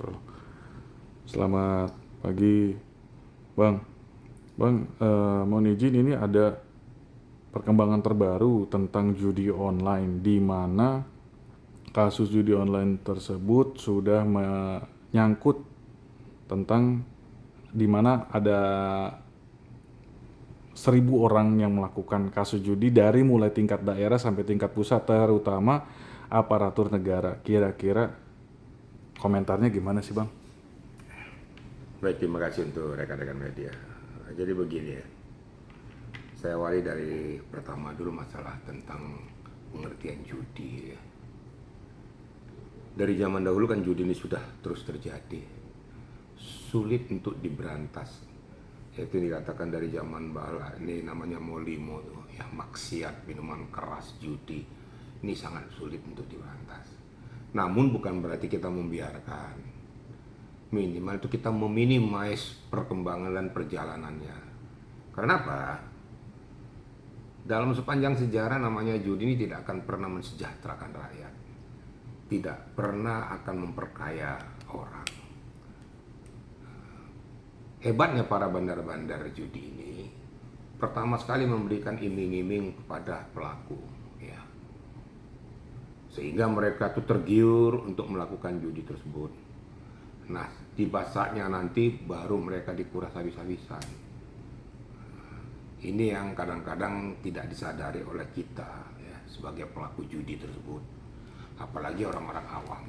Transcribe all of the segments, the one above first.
wabarakatuh. Selamat pagi, Bang. Bang, mohon izin ini ada perkembangan terbaru tentang judi online, di mana kasus judi online tersebut sudah menyangkut tentang di mana ada 1.000 orang yang melakukan kasus judi dari mulai tingkat daerah sampai tingkat pusat, terutama aparatur negara. Kira-kira komentarnya gimana sih, Bang? Baik, terima kasih untuk rekan-rekan media. Jadi begini ya, saya awali dari pertama dulu masalah tentang pengertian judi ya. Dari zaman dahulu kan judi ini sudah terus terjadi, sulit untuk diberantas. Itu dikatakan dari zaman bala, ini namanya molimo tuh, ya maksiat, minuman keras, judi. Ini sangat sulit untuk diberantas. Namun bukan berarti kita membiarkan. Minimal itu kita meminimais perkembangan dan perjalanannya. Karena apa? Dalam sepanjang sejarah namanya judi ini tidak akan pernah mensejahterakan rakyat. Tidak pernah akan memperkaya orang. Hebatnya para bandar-bandar judi ini, pertama sekali memberikan iming-iming kepada pelaku, ya. Sehingga mereka tuh tergiur untuk melakukan judi tersebut. Nah, di saatnya nanti baru mereka dikuras habis-habisan. Ini yang kadang-kadang tidak disadari oleh kita ya, sebagai pelaku judi tersebut. Apalagi orang-orang awam.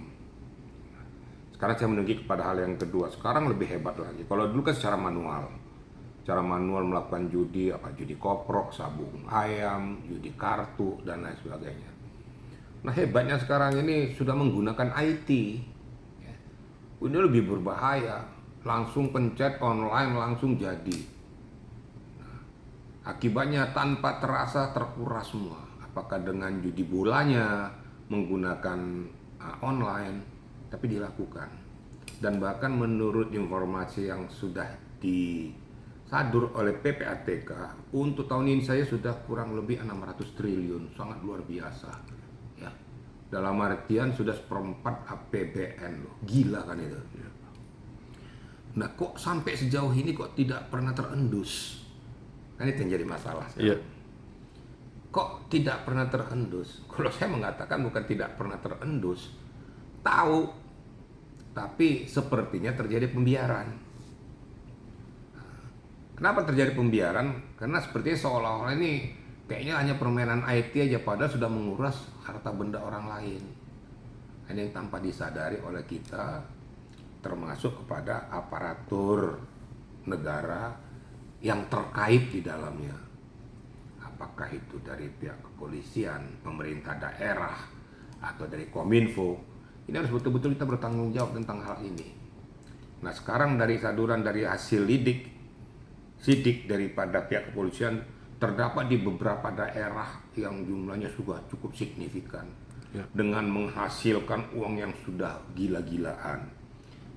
Sekarang saya menunjuk kepada hal yang kedua. Sekarang lebih hebat lagi. Kalau dulu kan secara manual. Cara manual melakukan judi, judi koprok, sabung ayam, judi kartu, dan lain sebagainya. Nah, hebatnya sekarang ini sudah menggunakan IT. Ini lebih berbahaya, langsung pencet online langsung jadi. Nah, akibatnya tanpa terasa terkuras semua. Apakah dengan judi bolanya menggunakan online, tapi dilakukan. Dan bahkan menurut informasi yang sudah disadur oleh PPATK, untuk tahun ini saya sudah kurang lebih 600 triliun, sangat luar biasa. Dalam artian sudah 1/4 APBN loh, gila kan itu. Nah, kok sampai sejauh ini kok tidak pernah terendus? Kan itu yang jadi masalah sekarang. Kok tidak pernah terendus? Kalau saya mengatakan bukan tidak pernah terendus, tahu, tapi sepertinya terjadi pembiaran. Kenapa terjadi pembiaran? Karena sepertinya seolah-olah ini kayaknya hanya permainan IT aja, padahal sudah menguras harta benda orang lain. Ini yang tanpa disadari oleh kita, termasuk kepada aparatur negara yang terkait di dalamnya. Apakah itu dari pihak kepolisian, pemerintah daerah, atau dari Kominfo. Ini harus betul-betul kita bertanggung jawab tentang hal ini. Nah, sekarang dari saduran dari hasil sidik daripada pihak kepolisian, terdapat di beberapa daerah yang jumlahnya sudah cukup signifikan dengan menghasilkan uang yang sudah gila-gilaan.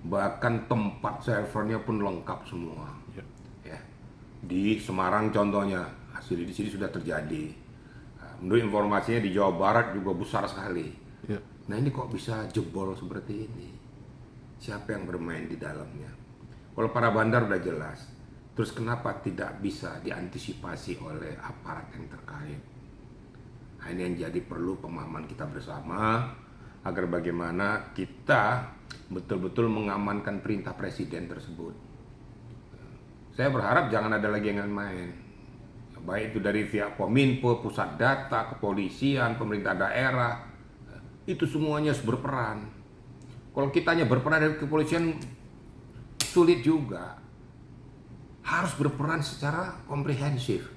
Bahkan tempat servernya pun lengkap semua. Ya. Di Semarang contohnya, hasil di sini sudah terjadi. Menurut informasinya di Jawa Barat juga besar sekali. Nah, ini kok bisa jebol seperti ini? Siapa yang bermain di dalamnya? Kalau para bandar udah jelas. Terus kenapa tidak bisa diantisipasi oleh aparat yang terkait? Nah, ini yang jadi perlu pemahaman kita bersama agar bagaimana kita betul-betul mengamankan perintah presiden tersebut. Saya berharap jangan ada lagi yang main. Baik itu dari pihak Kominfo, pusat data, kepolisian, pemerintah daerah, itu semuanya harus berperan. Kalau kita hanya berperan dari kepolisian, sulit juga. Harus berperan secara komprehensif.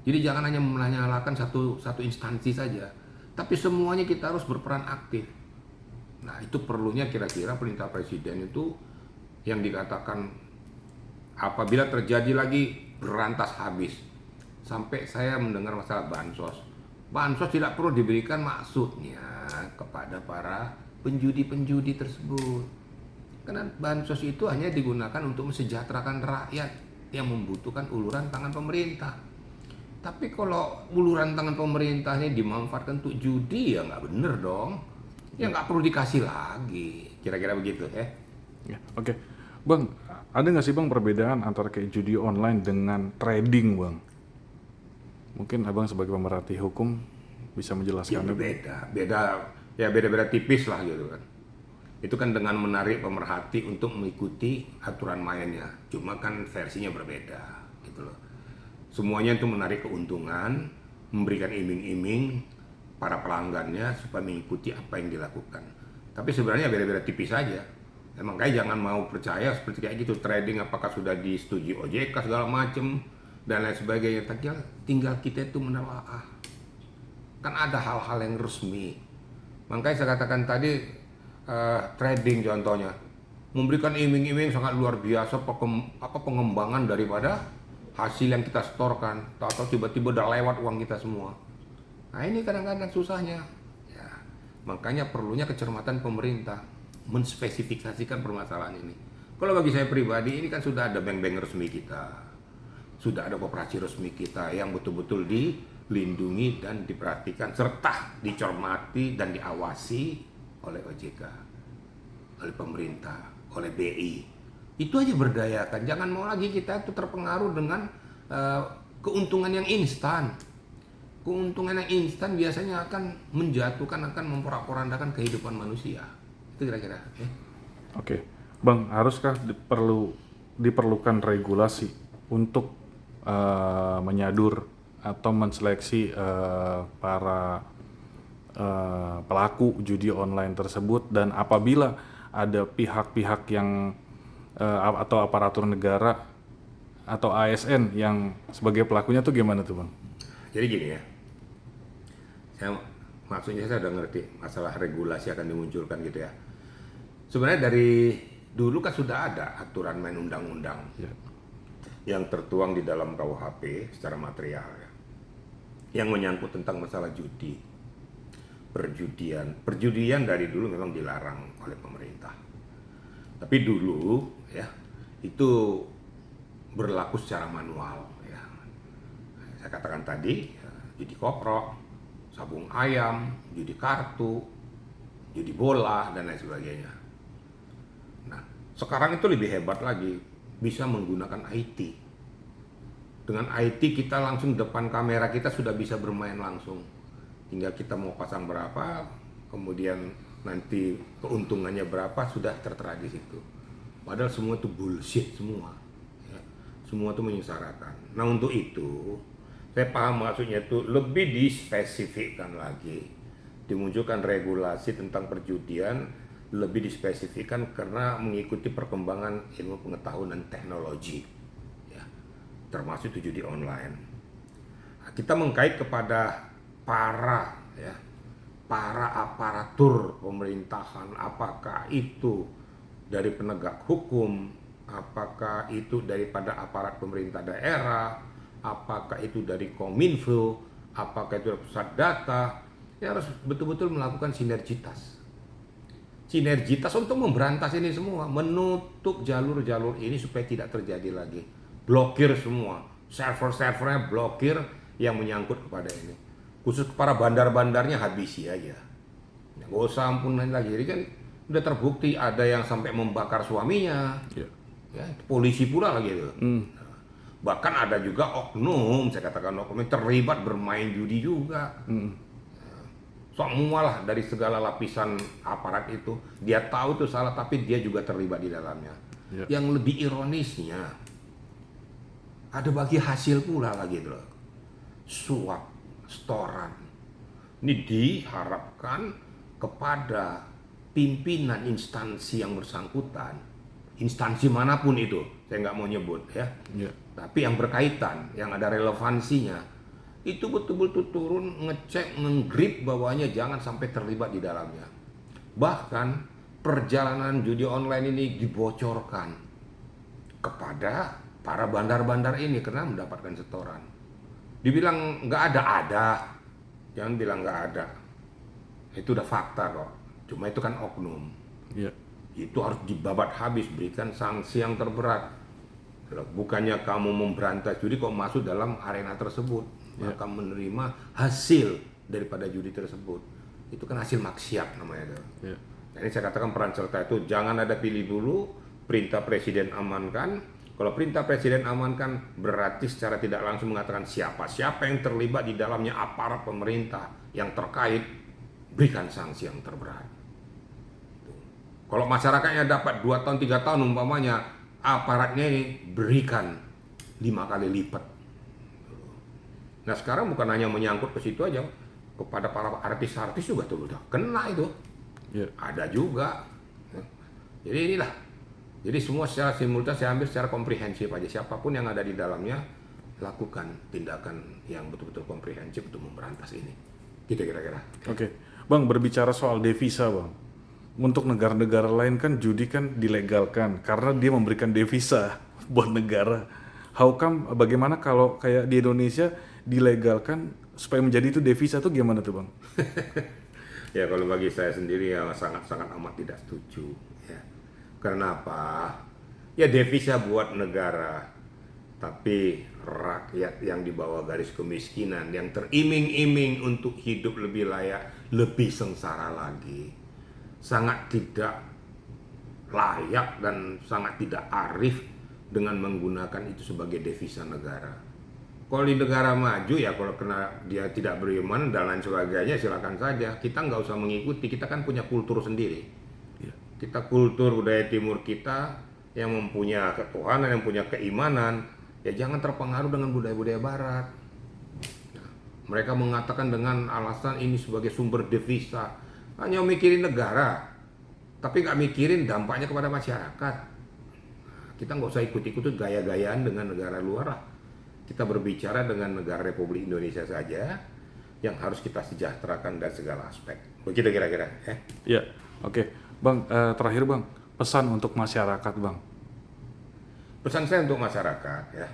Jadi jangan hanya menyalahkan satu instansi saja, tapi semuanya kita harus berperan aktif. Nah, itu perlunya kira-kira perintah presiden itu yang dikatakan apabila terjadi lagi berantas habis. Sampai saya mendengar masalah bansos. Bansos tidak perlu diberikan maksudnya kepada para penjudi-penjudi tersebut. Karena bansos itu hanya digunakan untuk mesejahterakan rakyat yang membutuhkan uluran tangan pemerintah. Tapi kalau uluran tangan pemerintahnya dimanfaatkan untuk judi, ya nggak bener dong. Ya nggak perlu dikasih lagi. Kira-kira begitu ya. Ya, oke. Bang, ada nggak sih Bang perbedaan antara kayak judi online dengan trading Bang? Mungkin Abang sebagai pemerhati hukum bisa Ya menjelaskannya Bang? beda tipis lah gitu kan. Itu kan dengan menarik pemerhati untuk mengikuti aturan mainnya. Cuma kan versinya berbeda gitu loh. Semuanya itu menarik keuntungan, memberikan iming-iming para pelanggannya supaya mengikuti apa yang dilakukan. Tapi sebenarnya beda-beda tipis saja. Emang kayak jangan mau percaya seperti kayak gitu trading apakah sudah disetujui OJK segala macem dan lain sebagainya. Tinggal kita itu menelaah. Kan ada hal-hal yang resmi. Makanya saya katakan tadi trading contohnya memberikan iming-iming sangat luar biasa pengembangan daripada hasil yang kita setorkan atau tiba-tiba udah lewat uang kita semua. Nah ini kadang-kadang susahnya ya, makanya perlunya kecermatan pemerintah menspesifikasikan permasalahan ini. Kalau bagi saya pribadi ini kan sudah ada bank-bank resmi kita, sudah ada koperasi resmi kita yang betul-betul dilindungi dan diperhatikan serta dicermati dan diawasi oleh OJK, oleh pemerintah, oleh BI. Itu aja berdayakan. Jangan mau lagi kita itu terpengaruh dengan keuntungan yang instan. Keuntungan yang instan biasanya akan menjatuhkan, akan memporak-porandakan kehidupan manusia. Itu kira-kira. Oke. Bang, haruskah diperlukan regulasi untuk menyadur atau menseleksi para pelaku judi online tersebut, dan apabila ada pihak-pihak yang atau aparatur negara atau ASN yang sebagai pelakunya tuh gimana tuh Bang? Jadi gini ya, maksudnya saya udah ngerti masalah regulasi akan dimunculkan gitu ya. Sebenarnya dari dulu kan sudah ada aturan main undang-undang yang tertuang di dalam KUHP secara material ya, yang menyangkut tentang masalah judi, perjudian dari dulu memang dilarang oleh pemerintah. Tapi dulu ya itu berlaku secara manual ya. Saya katakan tadi ya, judi koprok, sabung ayam, judi kartu, judi bola dan lain sebagainya. Nah, sekarang itu lebih hebat lagi, bisa menggunakan IT. Dengan IT kita langsung depan kamera kita sudah bisa bermain langsung. Tinggal kita mau pasang berapa, kemudian nanti keuntungannya berapa sudah tertera di situ. Padahal semua itu bullshit semua. Ya. Semua itu menyengsarakan. Nah untuk itu, saya paham maksudnya itu lebih dispesifikkan lagi. Dimunculkan regulasi tentang perjudian, lebih dispesifikkan karena mengikuti perkembangan ilmu pengetahuan dan teknologi. Ya. Termasuk itu judi online. Nah, kita mengkait kepada para aparatur pemerintahan, apakah itu dari penegak hukum, apakah itu daripada aparat pemerintah daerah, apakah itu dari Kominfo, apakah itu dari pusat data, ya harus betul-betul melakukan sinergitas untuk memberantas ini semua, menutup jalur-jalur ini supaya tidak terjadi lagi, blokir semua server-servernya, blokir yang menyangkut kepada ini, khusus para bandar-bandarnya habisi aja, nggak usah ampunan lagi. Jadi kan udah terbukti ada yang sampai membakar suaminya, ya polisi pula lagi itu. Bahkan ada juga oknum, saya katakan oknum terlibat bermain judi juga. Semua lah dari segala lapisan aparat itu, dia tahu itu salah tapi dia juga terlibat di dalamnya. Yang lebih ironisnya, ada bagi hasil pula lagi itu loh, suap, setoran. Ini diharapkan kepada pimpinan instansi yang bersangkutan, instansi manapun itu, saya nggak mau nyebut ya, tapi yang berkaitan, yang ada relevansinya, itu betul-betul turun ngecek, nge-grip bawahnya jangan sampai terlibat di dalamnya. Bahkan perjalanan judi online ini dibocorkan kepada para bandar-bandar ini karena mendapatkan setoran. Dibilang nggak ada, jangan bilang nggak ada, itu udah fakta kok. Cuma itu kan oknum. Itu harus dibabat habis, berikan sanksi yang terberat. Bukannya kamu memberantas judi kok masuk dalam arena tersebut, maka menerima hasil daripada judi tersebut. Itu kan hasil maksiat namanya itu. Jadi saya katakan peran serta itu jangan ada pilih dulu, perintah presiden amankan. Kalau perintah presiden amankan berarti secara tidak langsung mengatakan siapa yang terlibat di dalamnya aparat pemerintah yang terkait, berikan sanksi yang terberat. Kalau masyarakatnya dapat 2 tahun 3 tahun umpamanya, aparatnya ini berikan 5 kali lipat. Nah sekarang bukan hanya menyangkut ke situ aja, kepada para artis-artis juga tuh udah kena itu. Ya. Ada juga. Jadi inilah. Jadi semua secara simultan saya ambil secara komprehensif aja. Siapapun yang ada di dalamnya, lakukan tindakan yang betul-betul komprehensif untuk memberantas ini. Gitu kira-kira. Oke. Bang, berbicara soal devisa, Bang. Untuk negara-negara lain kan judi kan dilegalkan karena dia memberikan devisa buat negara. How come, bagaimana kalau kayak di Indonesia dilegalkan supaya menjadi itu devisa tuh gimana tuh, Bang? Ya kalau bagi saya sendiri ya sangat-sangat amat tidak setuju. Ya. Karena apa? Ya devisa buat negara, tapi rakyat yang di bawah garis kemiskinan, yang teriming-iming untuk hidup lebih layak, lebih sengsara lagi. Sangat tidak layak dan sangat tidak arif dengan menggunakan itu sebagai devisa negara. Kalau di negara maju ya kalau kena dia tidak beriman dan lain sebagainya silakan saja. Kita nggak usah mengikuti, kita kan punya kultur sendiri. Kita kultur budaya timur kita yang mempunyai ketuhanan, yang punya keimanan, ya jangan terpengaruh dengan budaya-budaya barat. Nah, mereka mengatakan dengan alasan ini sebagai sumber devisa, hanya mikirin negara, tapi nggak mikirin dampaknya kepada masyarakat. Nah, kita nggak usah ikut-ikut gaya-gayaan dengan negara luar lah. Kita berbicara dengan negara Republik Indonesia saja yang harus kita sejahterakan dari segala aspek. Begitu kira-kira ya. Ya, oke. Bang, terakhir Bang, pesan untuk masyarakat Bang. Pesan saya untuk masyarakat ya,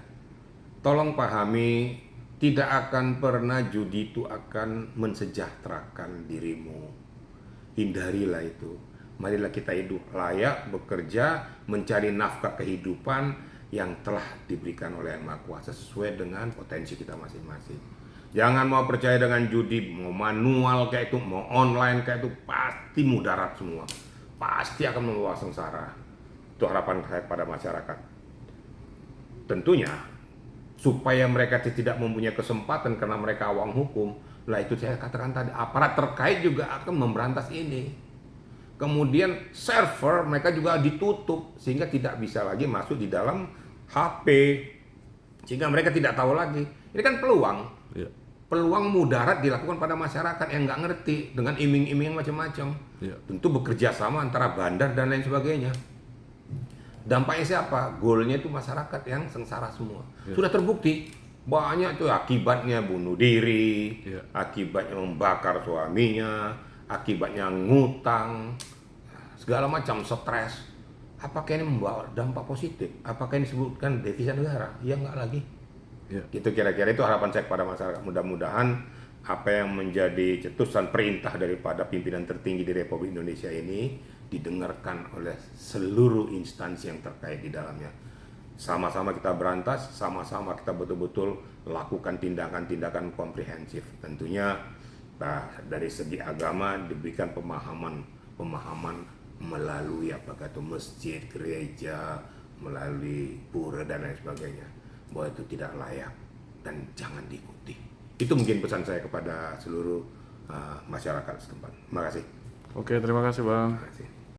tolong pahami tidak akan pernah judi itu akan mensejahterakan dirimu. Hindarilah itu. Marilah kita hidup layak, bekerja, mencari nafkah kehidupan yang telah diberikan oleh Yang Maha Kuasa sesuai dengan potensi kita masing-masing. Jangan mau percaya dengan judi, mau manual kayak itu, mau online kayak itu, pasti mudarat semua. Pasti akan membawa sengsara. Itu harapan saya pada masyarakat. Tentunya supaya mereka tidak mempunyai kesempatan karena mereka awam hukum, lah itu saya katakan tadi aparat terkait juga akan memberantas ini. Kemudian server mereka juga ditutup sehingga tidak bisa lagi masuk di dalam HP, sehingga mereka tidak tahu lagi. Ini kan peluang. Ya. Peluang mudarat dilakukan pada masyarakat yang nggak ngerti dengan iming-iming macam-macam. Ya. Tentu bekerja sama antara bandar dan lain sebagainya. Dampaknya siapa? Goalnya itu masyarakat yang sengsara semua. Ya. Sudah terbukti banyak tuh akibatnya bunuh diri, Ya. akibatnya membakar suaminya, akibatnya ngutang, segala macam stres. Apakah ini membawa dampak positif? Apakah ini disebutkan devisa negara? Ya enggak lagi. Ya. Gitu kira-kira itu harapan saya kepada masyarakat. Mudah-mudahan apa yang menjadi cetusan perintah daripada pimpinan tertinggi di Republik Indonesia ini didengarkan oleh seluruh instansi yang terkait di dalamnya. Sama-sama kita berantas, sama-sama kita betul-betul lakukan tindakan-tindakan komprehensif. Tentunya dari segi agama diberikan pemahaman melalui apakah itu masjid, gereja, melalui pura dan lain sebagainya, bahwa itu tidak layak dan jangan diikuti. Itu mungkin pesan saya kepada seluruh masyarakat setempat. Terima kasih. Oke, terima kasih Bang. Terima kasih.